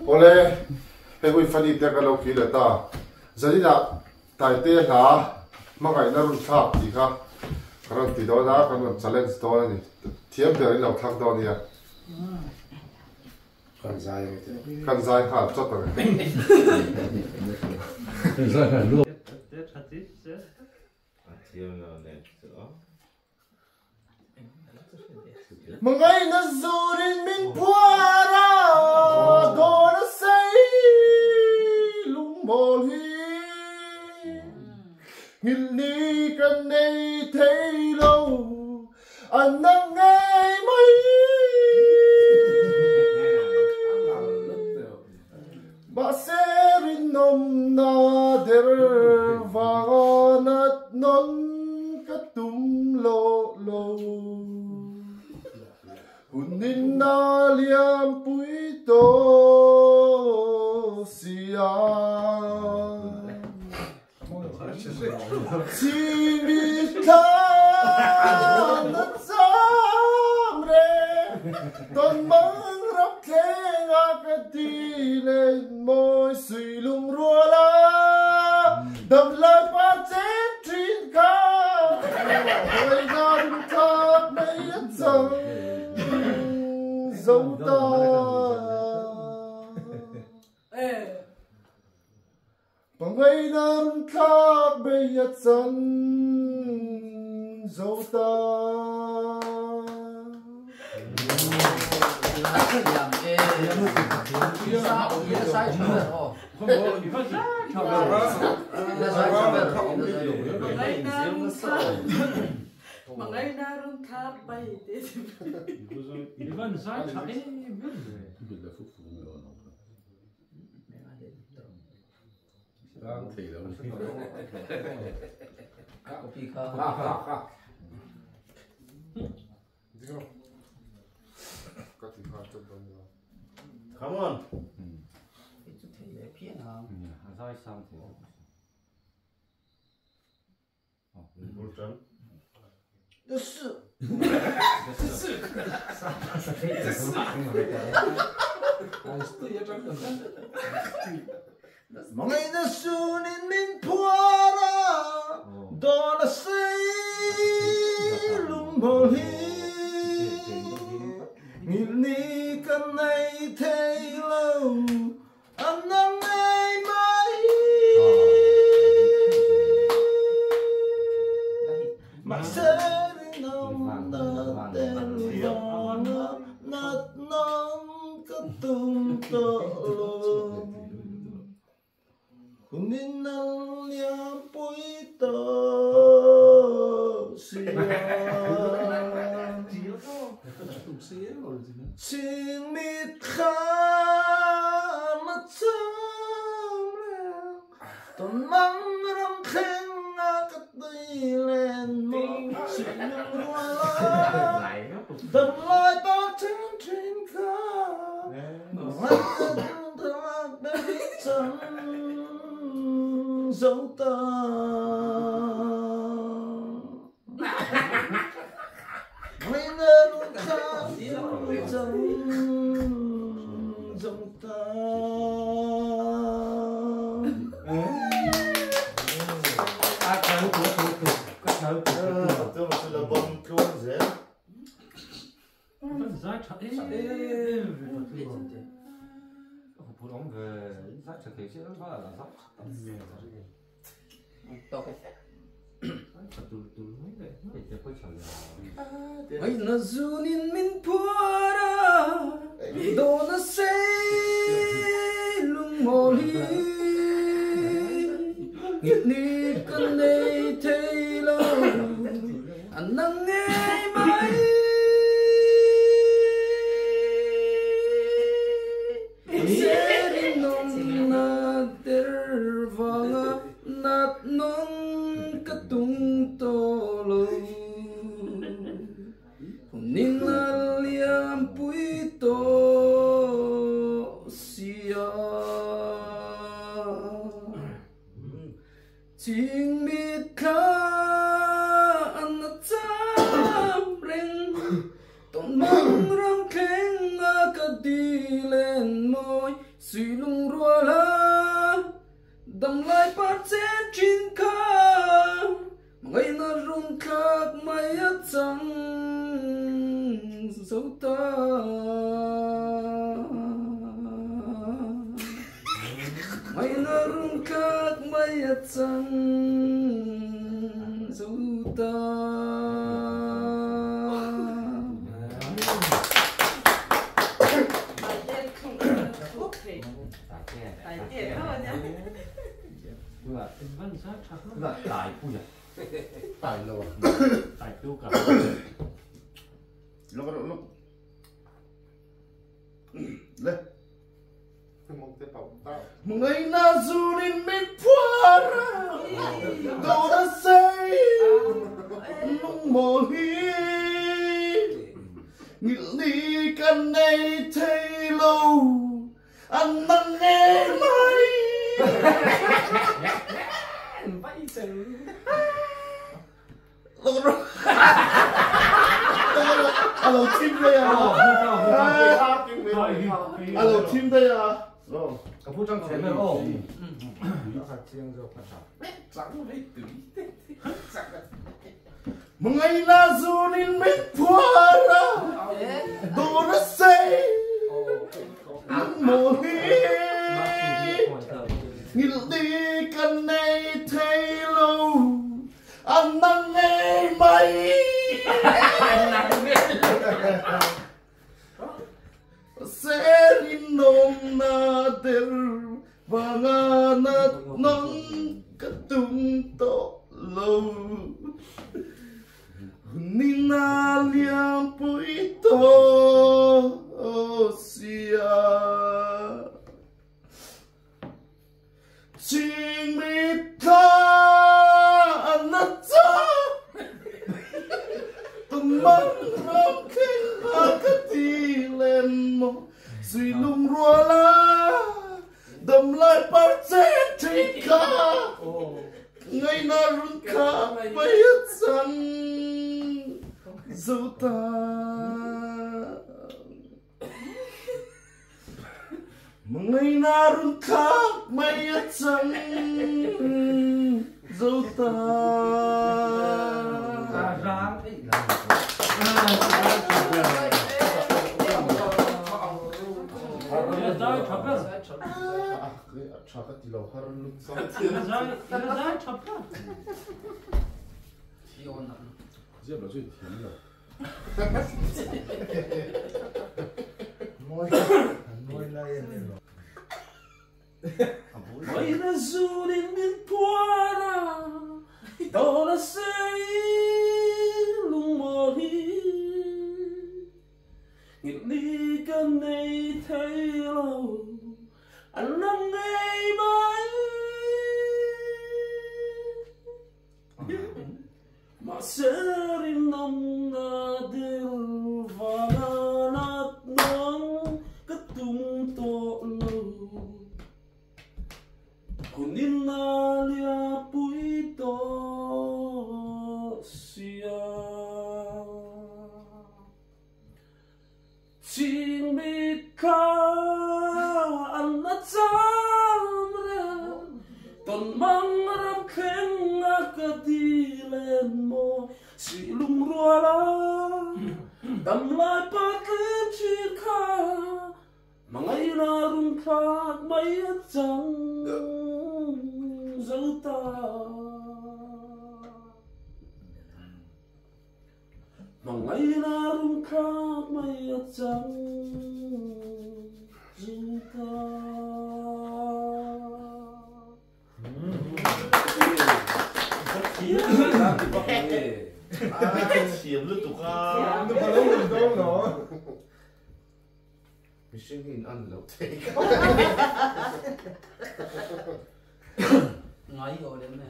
Ole, he hui fani te ka lo ki le ta. Zani da tai te la mangai na run thak ti kha. Karan ti do na kan challenge do ni. Thiam pe ri lo thak do ni ya. Kan zai kha chot ta. Zai kha lu. Mangai na zurin min puara do na say lung mol hi ngil ni kan nei thấy lâu anh nang ngay mấy ba se rin nom na der vanat non katum lo lo Hunin na liam pui to sia Chi mi ta na sam re Ton mang rap keng a ka ti lên môi sui lung rua la Đầm lại pa chen trin ka Hoi na rung thak mấy ắt sang dấu ta bằng ngày năm khác bây giờ chân dấu ta Mà ngay na rung tháp bay thế Ivan sai cha e Đang thì đâu. Come on. Sai sang thì Mọi ngày nó su nên mình puara đó là say lung bồ hi nghìn ni căn này thấy lâu anh nắng ngày mai mà sẽ đi nông ta tên vòng nát non cất tung tổ Hunin na liam pui to Ching mit kha ma cham Ton mang ram khen a kat đi lên mong Ching rua la Đầm lại bao trên trên ca Mắt thân thạc đầy chân dấu ta Mấy nơi khác dấu dấu ta Tôi là bông cuốn dễ Ivan sai cha e普通的在这可以写出来了，Ay na zunin min puara do na say lung moli Ngit ni kan nei thấy lâu anh nang nghe mai nát non katung tolo Hunin na liam pui to sia Ching mit kha an na cham reng Ton mang rang khen a ka di lên môi ta mày nâng các mây trăng dấu ta Tại vẫn sát chắc là tại phu nhỉ Tài lầu tại tiêu cả lúc lên Mày na dù nên mít phá ra Đâu đã say Lúc mồ hi Nghĩ đi căn này thấy lâu Anh đang nghe mày vậy chứ Alo team đây à Alo team đây à cái phu trong thế nào ồ nó phải chiêng rồi phải trắng với tử Mày na dù nên mít phá ra Đâu đã say Lúc mồ hi Nghĩ đi căn này thấy lâu Anh đang nghe mày Sẽ đi nôm na del Và ngà nát nông Cả tung tổ lâu Ni na liam bụi tô xìa Chính mít ca anh nát cha Tầm măng rộng kinh hạ cả đi lên mô Duy lung rùa la Đầm lại bạc chết thì ca Ngày na rung ca bây chân Dẫu ta Ngày na rung ca bây chân Dẫu ta ráng Ilazai chapar. Chakat di lauhar lu. Ilazai chapar. Diệp nó chuyện thiến rồi Môi lai rồi. mày đã dù đến miền Puara đó là say lung mơ hi nghĩ đi căn này thấy lâu anh nằm ngay mãi mà sẽ đi nằm na điều và nát nắng cất tung tổ lâu Kunina lia puito sia Ching bit ka anna chamre Ton mang ram khen akati len mo Si lung ruala Dam lai patlen chika Mangai na rung khak mai chang dẫu ta Mangai na rung khak mai chang dẫu ta Xiêm lứt tục à. nó có lâu mình đâu nó Mình sinh hình ăn lẩu thế. nói rồi đến này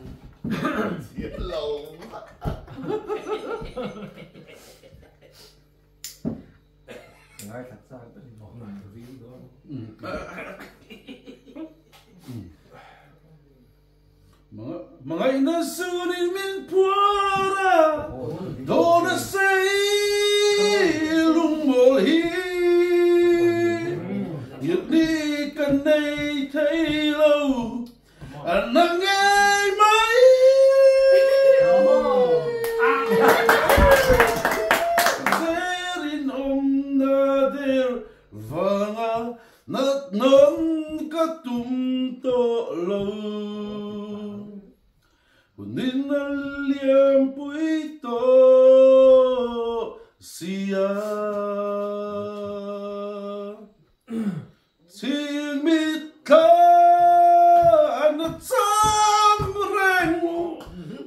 Xiêm lẩu. Ngay thật ra cái nó là ví đó. Mga inasunin min puara Dona say lungmolhi Nhật đi cần này thấy lâu Anh nắng ngay mấy Dê rin om na lâu nên liêm bụi to xia xin mít ca anh chăm rèn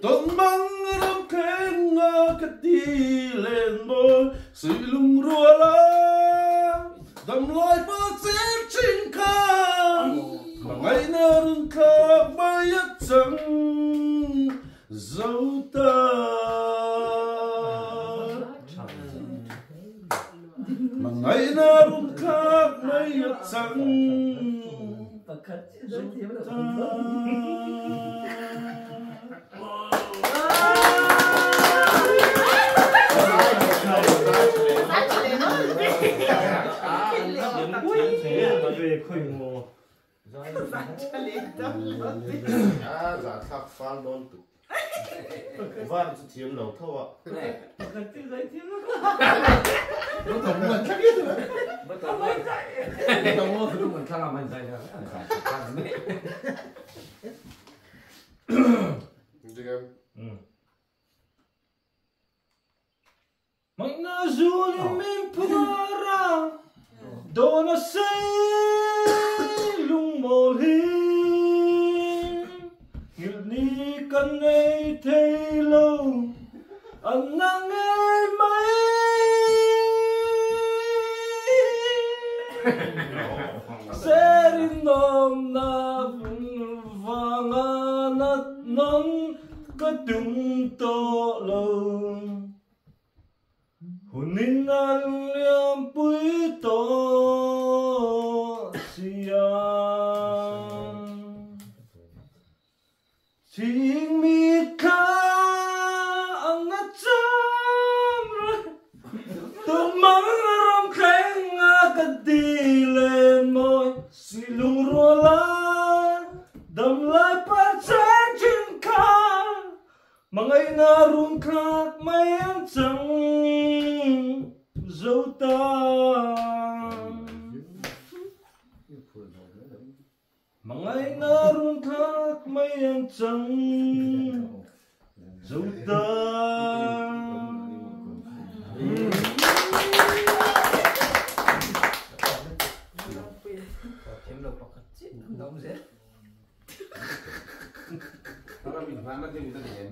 tôn mang râm khen cái đi lên môi sự lung rùa la đầm loi bớt xếp trên khang mà ngày nào đừng khóc bay chẳng dấu ta mà ngày nào đừng khóc bay chẳng dấu ta. Giả thạc phan đón tụ Vạn sự thiếm lẩu thâu ạ Nó tổng nguồn chắc ít rồi. Nó tổng nguồn thì mình khá là mạnh dạy rồi. Mạnh na dù lên mình phara Đồ nó xây lung mồ hình Nghiệp ni cần ấy thấy lâu Anh nắng ấy mấy Sẽ rin đom nạp Và ngã nát nóng Có đúng tổ lâu hồn nín ăn liêm bụi to xia chính mi ca ăn ngắt chăm rồi tôi mang rong khen cái đi lên môi xì lung rùa la đầm lại bắt chân trên ca mà ngày nào rung khát mấy em chẳng dấu ta mà ngày nào rung khát mấy em chẳng dấu ta. mình phán nó thì người ta để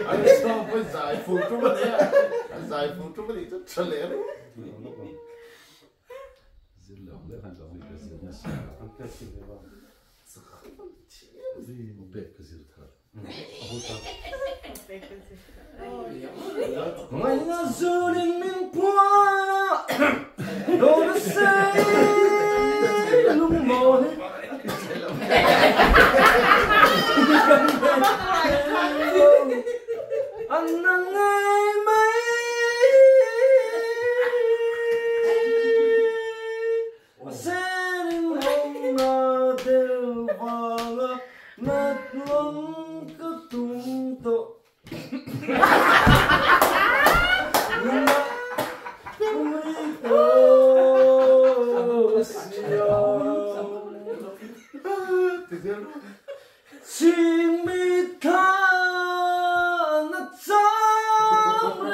anh sao với giải phụ trong cái này giải phụ trong cái này rất chân lẽ đấy Rất là lẽ hàng đó mình phải xem nhá ăn cái gì đấy vào bẹp cái gì thật ngày nào dù đến mình qua đồ nó say lung mồi anh nắng ngày mấy sẽ đến hôm nào đều vàng nát lòng cứ tung tội xin mi tha na chăm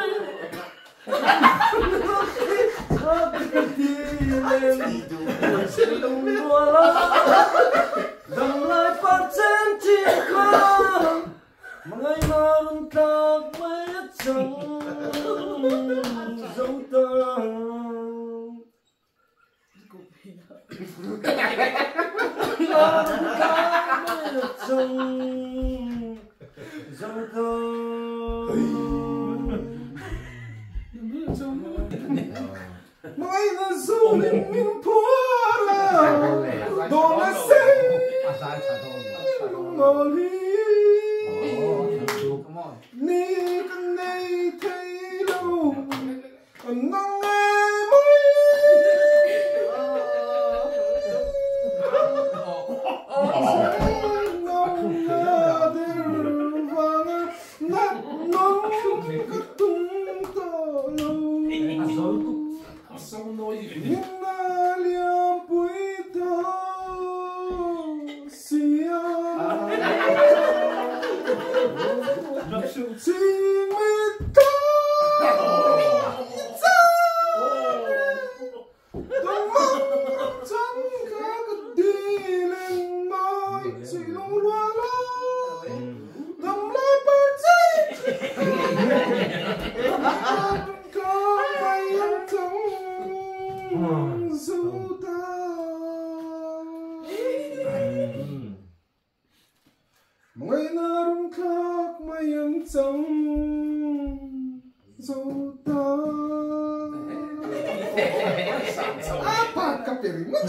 đầm lại phát trên trên con ngày nào đừng tạc mấy chẳng dấu ta Mãi là dù lên mình phua là đồ là xây ngồi đi ni cần đây thấy đâu nắng ngày mới nông ra đến vàng nát nóng cứ tung tỏ lâu sông nôi Những na liam bụi thơ xia Chỉ mít thơ Tông mong chẳng khá cực đi lên môi Chỉ lung loa lo Tầm lại bờ cháy Có mây âm thông dù ta Mây na rung khắc mây âm thông dù ta Apa kapirin mo?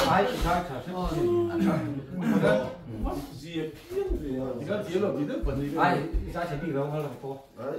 ai khá khá gì phiền vậy? Cái gì là bị đứt phần gì? Ai, ra sẽ bị đâu hay là cô? Đấy.